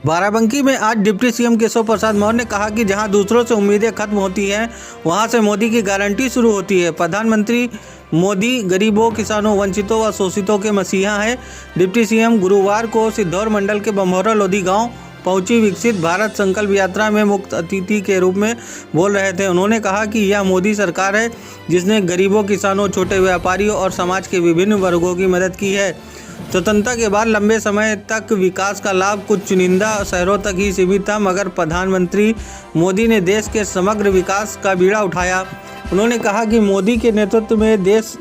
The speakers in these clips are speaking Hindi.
बाराबंकी में आज डिप्टी सीएम केशव प्रसाद मौर्य ने कहा कि जहां दूसरों से उम्मीदें खत्म होती हैं वहां से मोदी की गारंटी शुरू होती है। प्रधानमंत्री मोदी गरीबों, किसानों, वंचितों व शोषितों के मसीहा हैं। डिप्टी सीएम गुरुवार को सिद्धौर मंडल के बम्भौरा लोधी गांव पहुंची विकसित भारत संकल्प यात्रा में मुख्य अतिथि के रूप में बोल रहे थे। उन्होंने कहा कि यह मोदी सरकार है जिसने गरीबों, किसानों, छोटे व्यापारियों और समाज के विभिन्न वर्गों की मदद की है। स्वतंत्रता के बाद लंबे समय तक विकास का लाभ कुछ चुनिंदा शहरों तक ही सीमित था, मगर प्रधानमंत्री मोदी ने देश के समग्र विकास का बीड़ा उठाया। उन्होंने कहा कि मोदी के नेतृत्व में देश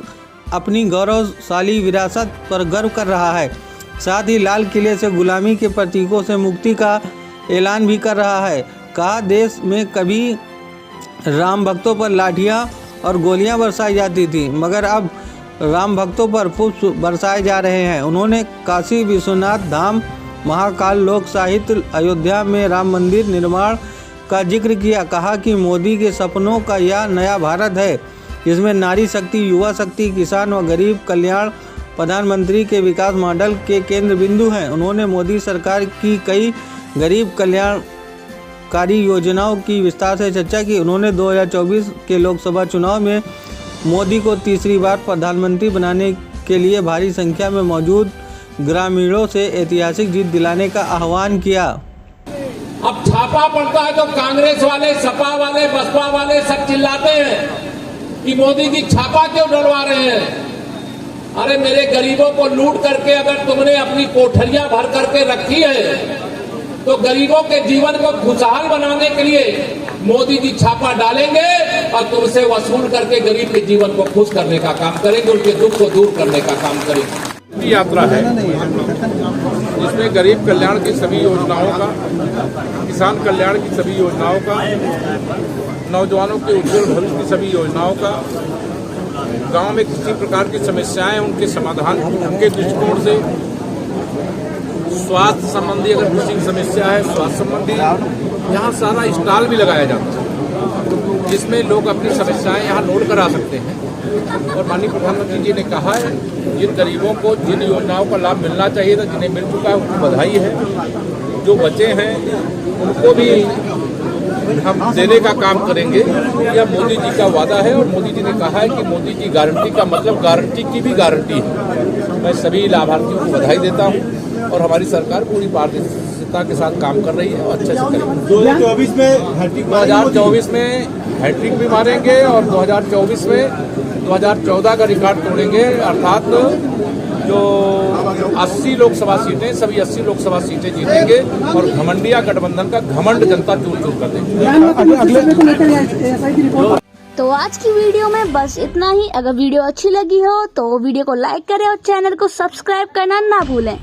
अपनी गौरवशाली विरासत पर गर्व कर रहा है, साथ ही लाल किले से गुलामी के प्रतीकों से मुक्ति का ऐलान भी कर रहा है। कहा, देश में कभी राम भक्तों पर लाठियां और गोलियां बरसाई जाती थी, मगर अब राम भक्तों पर पुष्प बरसाए जा रहे हैं। उन्होंने काशी विश्वनाथ धाम, महाकाल लोक साहित्य, अयोध्या में राम मंदिर निर्माण का जिक्र किया। कहा कि मोदी के सपनों का यह नया भारत है जिसमें नारी शक्ति, युवा शक्ति, किसान व गरीब कल्याण प्रधानमंत्री के विकास मॉडल के केंद्र बिंदु हैं। उन्होंने मोदी सरकार की कई गरीब कल्याणकारी योजनाओं की विस्तार से चर्चा की। उन्होंने 2024 के लोकसभा चुनाव में मोदी को तीसरी बार प्रधानमंत्री बनाने के लिए भारी संख्या में मौजूद ग्रामीणों से ऐतिहासिक जीत दिलाने का आह्वान किया। अब छापा पड़ता है तो कांग्रेस वाले, सपा वाले, बसपा वाले सब चिल्लाते हैं कि मोदी जी छापा क्यों डलवा रहे हैं। अरे मेरे गरीबों को लूट करके अगर तुमने अपनी कोठरियां भर करके रखी है तो गरीबों के जीवन को खुशहाल बनाने के लिए मोदी जी छापा डालेंगे और तुमसे वसूल करके गरीब के जीवन को खुश करने का काम करेंगे, उनके दुख को दूर करने का काम करेंगे। यात्रा है जिसमें गरीब कल्याण की सभी योजनाओं का, किसान कल्याण की सभी योजनाओं का, नौजवानों के उज्जवल भविष्य की सभी योजनाओं का, गांव में किसी प्रकार की समस्याएं उनके समाधान के दृष्टिकोण से, स्वास्थ्य संबंधी अगर किसी की समस्या है, स्वास्थ्य संबंधी, यहाँ सारा स्टॉल भी लगाया जाता है जिसमें लोग अपनी समस्याएं यहाँ नोट करा सकते हैं। और माननीय प्रधानमंत्री जी ने कहा है जिन गरीबों को जिन योजनाओं का लाभ मिलना चाहिए था, जिन्हें मिल चुका है, उनको बधाई है। जो बचे हैं उनको भी हम देने का काम करेंगे। यह मोदी जी का वादा है और मोदी जी ने कहा है कि मोदी जी गारंटी का मतलब गारंटी की भी गारंटी है। मैं सभी लाभार्थियों को बधाई देता हूँ और हमारी सरकार पूरी पारदर्शिता के साथ काम कर रही है और अच्छे से करेगी। 2024 में हैट्रिक भी मारेंगे और 2024 में 2014 का रिकॉर्ड तोड़ेंगे, अर्थात जो 80 लोकसभा सीटें, सभी 80 लोकसभा सीटें जीतेंगे और घमंडिया गठबंधन का घमंड जनता चूर चूर कर देंगे। तो आज की वीडियो में बस इतना ही। अगर वीडियो अच्छी लगी हो तो वीडियो को लाइक करें और चैनल को सब्सक्राइब करना ना भूलें।